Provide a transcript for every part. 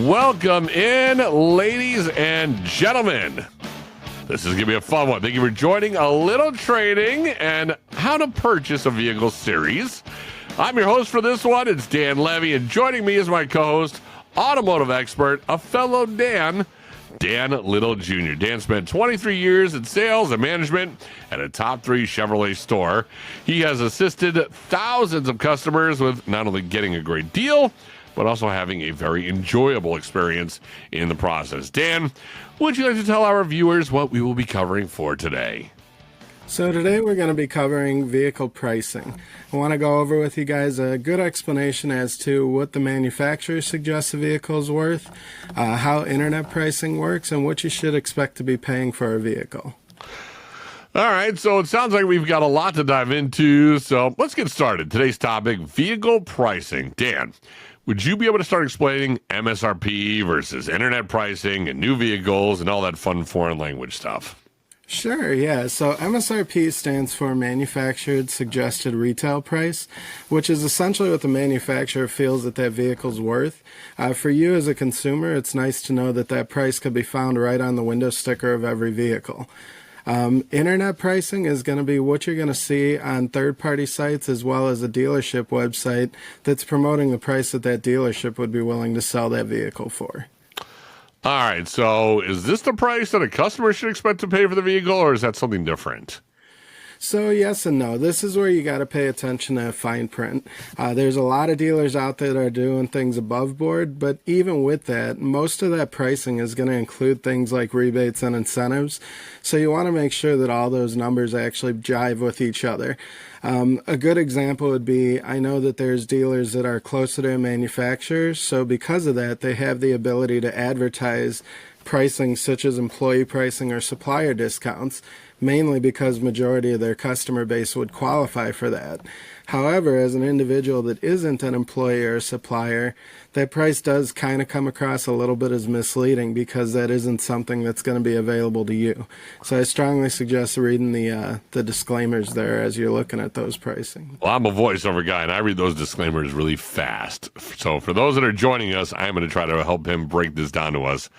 Welcome in, ladies and gentlemen. This is going to be a fun one. Thank you for joining A Little Trading and How to Purchase a Vehicle series. I'm your host for this one. It's Dan Levy, and joining me is my co-host, automotive expert, a fellow Dan Little Jr. Dan spent 23 years in sales and management at a top 3 Chevrolet store. He has assisted thousands of customers with not only getting a great deal, but also having a very enjoyable experience in the process. Dan, would you like to tell our viewers what we will be covering for today? So today we're going to be covering vehicle pricing. I want to go over with you guys a good explanation as to what the manufacturer suggests a vehicle is worth, how internet pricing works, and what you should expect to be paying for a vehicle. All right, so it sounds like we've got a lot to dive into, so let's get started. Today's topic, vehicle pricing. Dan, would you be able to start explaining MSRP versus internet pricing and new vehicles and all that fun foreign language stuff? Sure, yeah. So MSRP stands for Manufactured Suggested Retail Price, which is essentially what the manufacturer feels that vehicle's worth. For you as a consumer, it's nice to know that that price could be found right on the window sticker of every vehicle. Internet pricing is going to be what you're going to see on third-party sites as well as a dealership website that's promoting the price that dealership would be willing to sell that vehicle for. All right, so is this the price that a customer should expect to pay for the vehicle, or is that something different? So yes and no. This is where you got to pay attention to fine print. There's a lot of dealers out there that are doing things above board, but even with that, most of that pricing is going to include things like rebates and incentives. So you want to make sure that all those numbers actually jive with each other. A good example would be, I know that there's dealers that are closer to manufacturers, so because of that, they have the ability to advertise pricing such as employee pricing or supplier discounts, mainly because majority of their customer base would qualify for that. However, as an individual that isn't an employee or a supplier, that price does kind of come across a little bit as misleading because that isn't something that's going to be available to you. So I strongly suggest reading the disclaimers there as you're looking at those pricing. Well, I'm a voiceover guy, and I read those disclaimers really fast. So for those that are joining us, I'm going to try to help him break this down to us,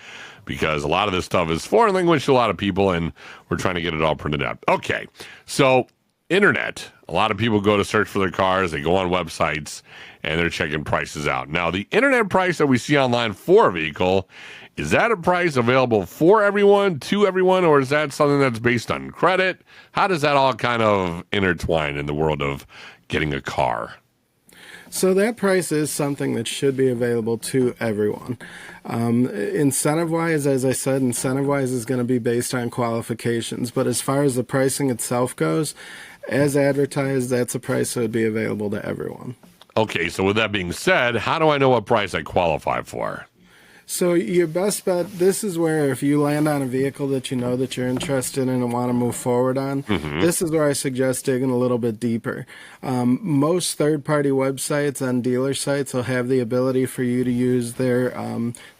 because a lot of this stuff is foreign language to a lot of people, and we're trying to get it all printed out. Okay, so internet. A lot of people go to search for their cars. They go on websites, and they're checking prices out. Now, the internet price that we see online for a vehicle, is that a price available for everyone, to everyone, or is that something that's based on credit? How does that all kind of intertwine in the world of getting a car? So that price is something that should be available to everyone. Incentive-wise, as I said, incentive-wise is going to be based on qualifications. But as far as the pricing itself goes, as advertised, that's a price that would be available to everyone. Okay, so with that being said, how do I know what price I qualify for? So your best bet, this is where if you land on a vehicle that you know that you're interested in and want to move forward on, this is where I suggest digging a little bit deeper. Most third-party websites and dealer sites will have the ability for you to use their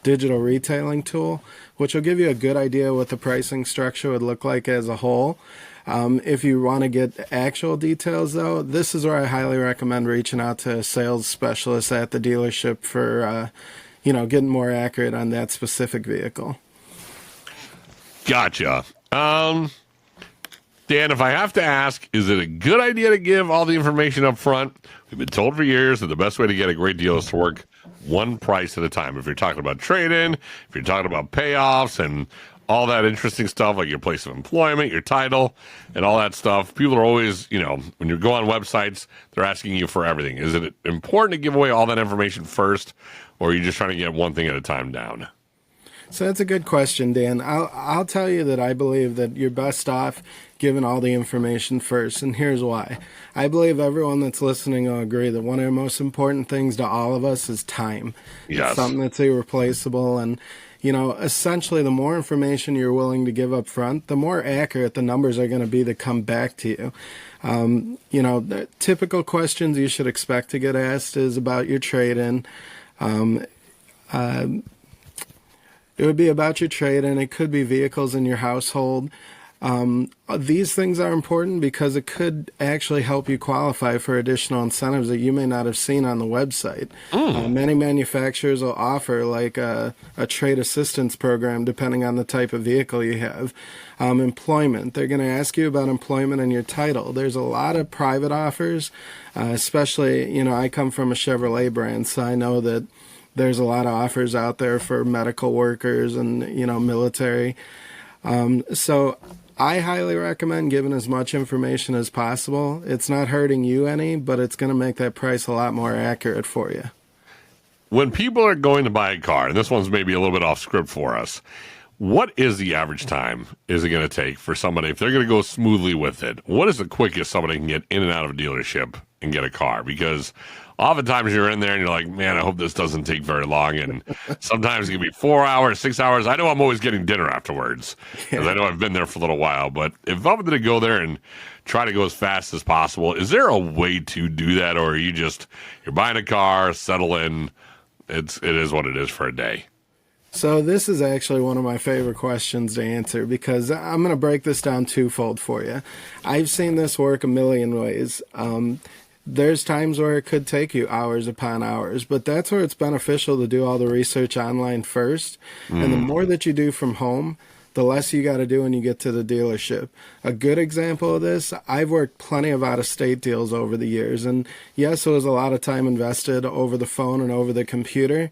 digital retailing tool, which will give you a good idea what the pricing structure would look like as a whole. If you want to get actual details, though, this is where I highly recommend reaching out to a sales specialist at the dealership for getting more accurate on that specific vehicle. Gotcha. Dan, if I have to ask, is it a good idea to give all the information up front? We've been told for years that the best way to get a great deal is to work one price at a time. If you're talking about trade-in, if you're talking about payoffs and all that interesting stuff like your place of employment, your title, and all that stuff, people are always, when you go on websites, they're asking you for everything. Is it important to give away all that information first, or are you just trying to get one thing at a time down? So that's a good question, Dan. I'll tell you that I believe that you're best off giving all the information first, and here's why. I believe everyone that's listening will agree that one of the most important things to all of us is time. Yes. It's something that's irreplaceable, and essentially the more information you're willing to give up front, the more accurate the numbers are going to be that come back to you. The typical questions you should expect to get asked is about your trade-in. It would be about your trade-in. It could be vehicles in your household. These things are important because it could actually help you qualify for additional incentives that you may not have seen on the website. Many manufacturers will offer like a trade assistance program depending on the type of vehicle you have. Employment, they're going to ask you about employment and your title. There's a lot of private offers, especially, I come from a Chevrolet brand, so I know that there's a lot of offers out there for medical workers and, military. So I highly recommend giving as much information as possible. It's not hurting you any, but it's going to make that price a lot more accurate for you. When people are going to buy a car, and this one's maybe a little bit off script for us, what is the average time is it going to take for somebody, if they're going to go smoothly with it, what is the quickest somebody can get in and out of a dealership and get a car? Because oftentimes you're in there and you're like, man, I hope this doesn't take very long. And sometimes it can be 4 hours, 6 hours. I know I'm always getting dinner afterwards because I know I've been there for a little while. But if I'm going to go there and try to go as fast as possible, is there a way to do that? Or are you're buying a car, settle in, it is what it is for a day? So this is actually one of my favorite questions to answer because I'm going to break this down twofold for you. I've seen this work a million ways. There's times where it could take you hours upon hours, but that's where it's beneficial to do all the research online first. And the more that you do from home, the less you got to do when you get to the dealership. A good example of this, I've worked plenty of out-of-state deals over the years. And yes, it was a lot of time invested over the phone and over the computer.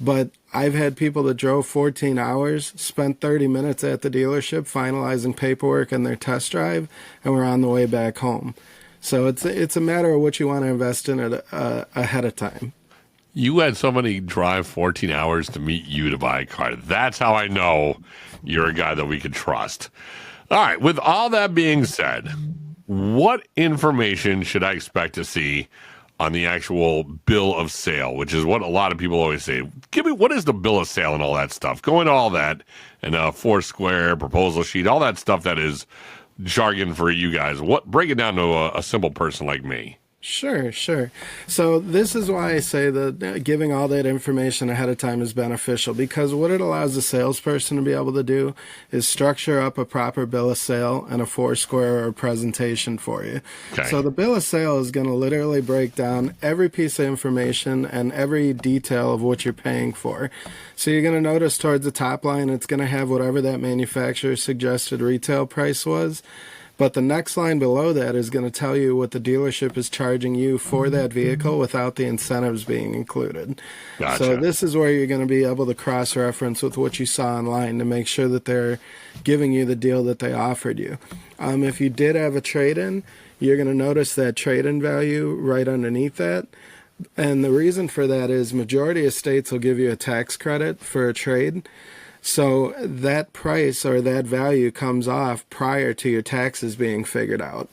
But I've had people that drove 14 hours, spent 30 minutes at the dealership finalizing paperwork and their test drive, and we're on the way back home. So it's a matter of what you want to invest in it ahead of time. You had somebody drive 14 hours to meet you to buy a car. That's how I know you're a guy that we could trust. All right, with all that being said, what information should I expect to see on the actual bill of sale, which is what a lot of people always say? Give me, what is the bill of sale and all that stuff? Go into all that and Foursquare, proposal sheet, all that stuff that is jargon for you guys. Break it down to a simple person like me. Sure. So this is why I say that giving all that information ahead of time is beneficial, because what it allows the salesperson to be able to do is structure up a proper bill of sale and a Foursquare or a presentation for you. Okay. So the bill of sale is going to literally break down every piece of information and every detail of what you're paying for. So you're going to notice towards the top line, it's going to have whatever that manufacturer's suggested retail price was. But the next line below that is going to tell you what the dealership is charging you for that vehicle without the incentives being included. Gotcha. So this is where you're going to be able to cross-reference with what you saw online to make sure that they're giving you the deal that they offered you. If you did have a trade-in, you're going to notice that trade-in value right underneath that. And the reason for that is majority of states will give you a tax credit for a trade. So that price or that value comes off prior to your taxes being figured out.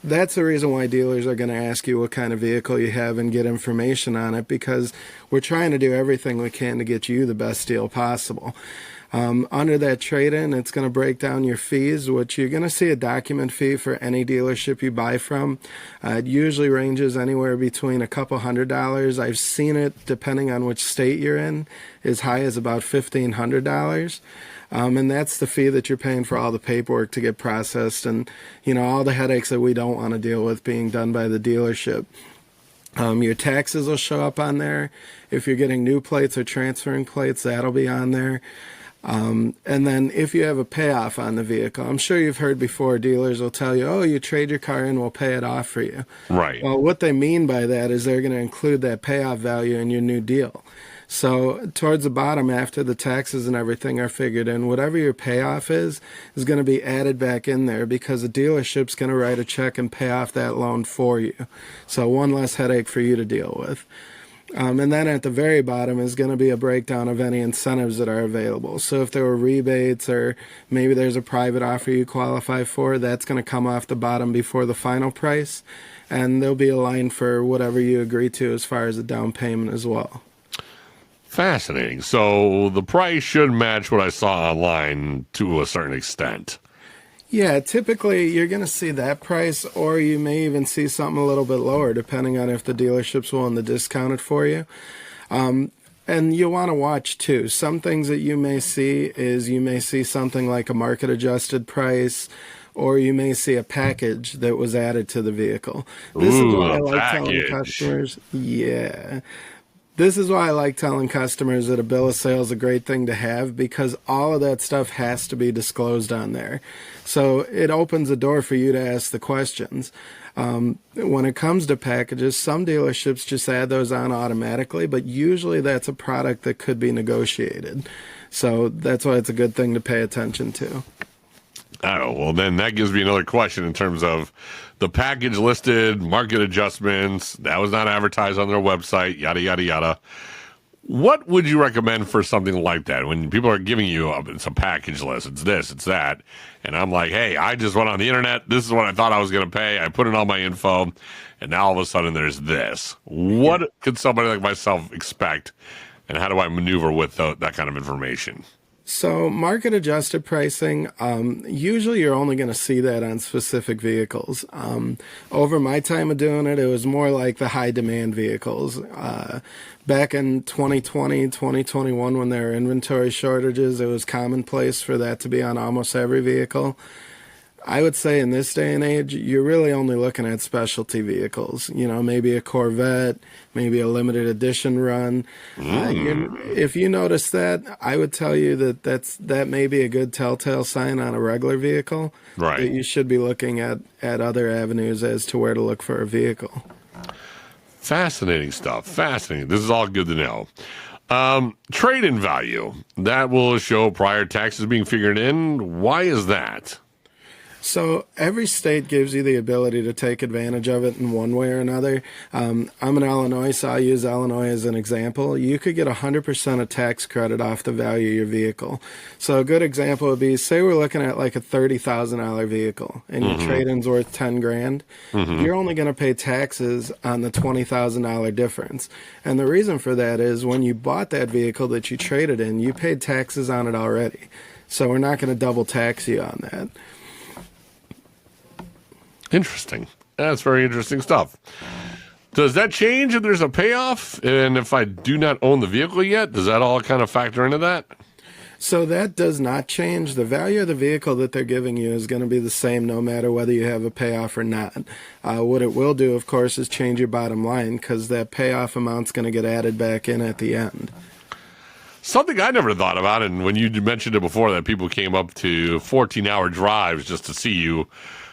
That's the reason why dealers are going to ask you what kind of vehicle you have and get information on it, because we're trying to do everything we can to get you the best deal possible. Under that trade-in, it's going to break down your fees, which you're going to see a document fee for any dealership you buy from. It usually ranges anywhere between a couple $100. I've seen it, depending on which state you're in, as high as about $1,500. And that's the fee that you're paying for all the paperwork to get processed and, all the headaches that we don't want to deal with being done by the dealership. Your taxes will show up on there. If you're getting new plates or transferring plates, that'll be on there. And then if you have a payoff on the vehicle, I'm sure you've heard before, dealers will tell you, oh, you trade your car in, we'll pay it off for you. Right. Well, what they mean by that is they're going to include that payoff value in your new deal. So towards the bottom, after the taxes and everything are figured in, whatever your payoff is going to be added back in there, because the dealership's going to write a check and pay off that loan for you. So one less headache for you to deal with. And then at the very bottom is going to be a breakdown of any incentives that are available. So if there were rebates or maybe there's a private offer you qualify for, that's going to come off the bottom before the final price. And there'll be a line for whatever you agree to as far as the down payment as well. Fascinating. So the price should match what I saw online to a certain extent. Yeah, typically you're going to see that price, or you may even see something a little bit lower, depending on if the dealership's willing to discount it for you. And you'll want to watch too. Some things that you may see is you may see something like a market adjusted price, or you may see a package that was added to the vehicle. This is Ooh, why I a like telling package. customers, yeah. This is why I like telling customers that a bill of sale is a great thing to have, because all of that stuff has to be disclosed on there. So it opens the door for you to ask the questions. When it comes to packages, some dealerships just add those on automatically, but usually that's a product that could be negotiated. So that's why it's a good thing to pay attention to. Oh, well, then that gives me another question in terms of the package listed, market adjustments. That was not advertised on their website, yada, yada, yada. What would you recommend for something like that? When people are giving you it's a package list, it's this, it's that. And I'm like, hey, I just went on the internet. This is what I thought I was going to pay. I put in all my info. And now all of a sudden there's this. What could somebody like myself expect? And how do I maneuver with that kind of information? So market adjusted pricing, usually you're only going to see that on specific vehicles. Over my time of doing it, it was more like the high demand vehicles. Back in 2020, 2021, when there were inventory shortages, it was commonplace for that to be on almost every vehicle. I would say in this day and age, you're really only looking at specialty vehicles. You know, maybe a Corvette, maybe a limited edition run. If you notice that, I would tell you that may be a good telltale sign on a regular vehicle. Right. That you should be looking at other avenues as to where to look for a vehicle. Fascinating stuff. Fascinating. This is all good to know. Trade-in value. That will show prior taxes being figured in. Why is that? So every state gives you the ability to take advantage of it in one way or another. I'm in Illinois, so I'll use Illinois as an example. You could get 100% of tax credit off the value of your vehicle. So a good example would be, say we're looking at like a $30,000 vehicle and your trade-in's worth 10 grand. You're only going to pay taxes on the $20,000 difference. And the reason for that is when you bought that vehicle that you traded in, you paid taxes on it already. So we're not going to double tax you on that. Interesting. That's very interesting stuff. Does that change if there's a payoff? And if I do not own the vehicle yet, does that all kind of factor into that? So that does not change. The value of the vehicle that they're giving you is going to be the same no matter whether you have a payoff or not. What it will do, of course, is change your bottom line, because that payoff amount's going to get added back in at the end. Something I never thought about, and when you mentioned it before, that people came up to 14-hour drives just to see you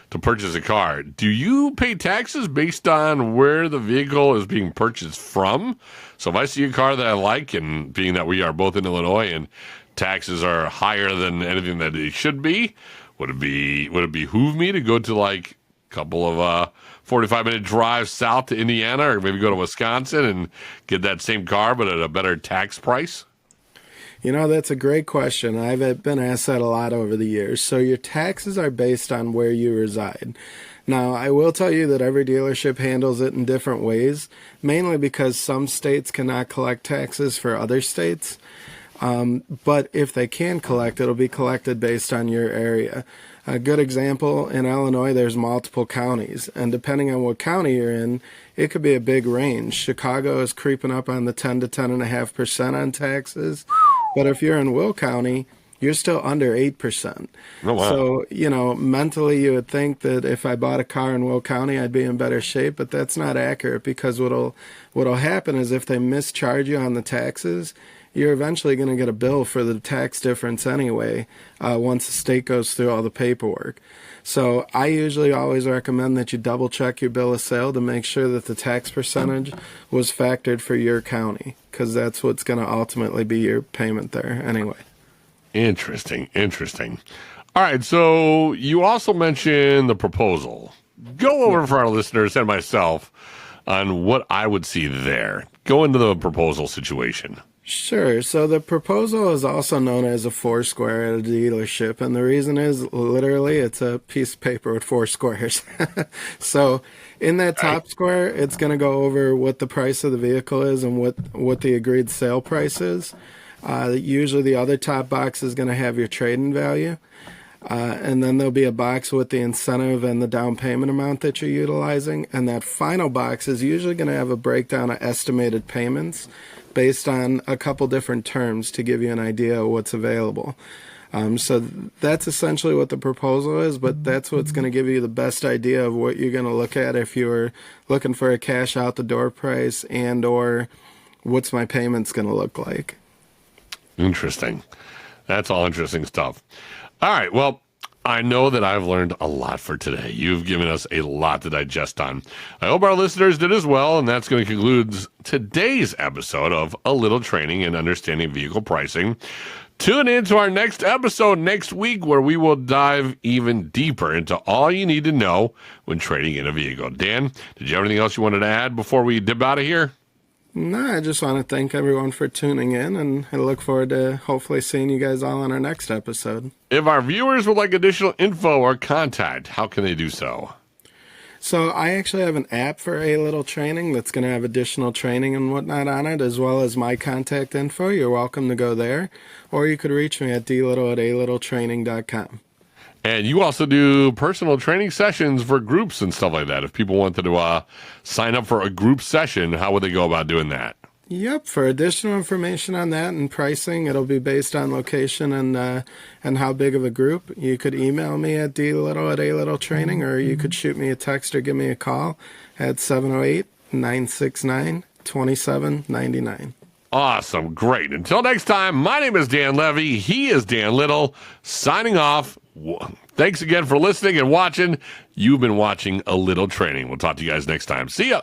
to purchase a car. Do you pay taxes based on where the vehicle is being purchased from? So if I see a car that I like, and being that we are both in Illinois and taxes are higher than anything that it should be, would it behoove me to go to like a couple of 45-minute drives south to Indiana, or maybe go to Wisconsin and get that same car but at a better tax price? You know, that's a great question. I've been asked that a lot over the years. So your taxes are based on where you reside. Now, I will tell you that every dealership handles it in different ways, mainly because some states cannot collect taxes for other states. But if they can collect, it'll be collected based on your area. A good example, in Illinois, there's multiple counties, and depending on what county you're in, it could be a big range. Chicago is creeping up on the 10 to 10.5% on taxes, but if you're in Will County, you're still under 8%. Oh, wow. So, you know, mentally you would think that if I bought a car in Will County, I'd be in better shape, but that's not accurate, because what'll happen is if they mischarge you on the taxes, you're eventually going to get a bill for the tax difference anyway, once the state goes through all the paperwork. So I usually always recommend that you double check your bill of sale to make sure that the tax percentage was factored for your county, because that's what's going to ultimately be your payment there anyway. Interesting. All right, so you also mentioned the proposal. Go over for our listeners and myself on what I would see there. Go into the proposal situation. Sure. So the proposal is also known as a foursquare at a dealership. And the reason is literally it's a piece of paper with four squares. So in that top square, it's going to go over what the price of the vehicle is and what the agreed sale price is. Usually the other top box is going to have your trade-in value. And then there'll be a box with the incentive and the down payment amount that you're utilizing. And that final box is usually going to have a breakdown of estimated payments based on a couple different terms to give you an idea of what's available. So that's essentially what the proposal is, but that's what's going to give you the best idea of what you're going to look at if you're looking for a cash out the door price and or what's my payments going to look like. Interesting. That's all interesting stuff. All right. Well, I know that I've learned a lot for today. You've given us a lot to digest on. I hope our listeners did as well, and that's going to conclude today's episode of A Little Training and Understanding Vehicle Pricing. Tune in to our next episode next week where we will dive even deeper into all you need to know when trading in a vehicle. Dan, did you have anything else you wanted to add before we dip out of here? No, I just want to thank everyone for tuning in, and I look forward to hopefully seeing you guys all on our next episode. If our viewers would like additional info or contact, how can they do so? So I actually have an app for A Little Training that's going to have additional training and whatnot on it, as well as my contact info. You're welcome to go there, or you could reach me at dlittle@alittletraining.com. And you also do personal training sessions for groups and stuff like that. If people wanted to sign up for a group session, how would they go about doing that? Yep. For additional information on that and pricing, it'll be based on location and how big of a group. You could email me at dlittle@alittletraining, or you could shoot me a text or give me a call at 708-969-2799. Awesome. Great. Until next time, my name is Dan Levy. He is Dan Little. Signing off. Thanks again for listening and watching. You've been watching A Little Training. We'll talk to you guys next time. See ya.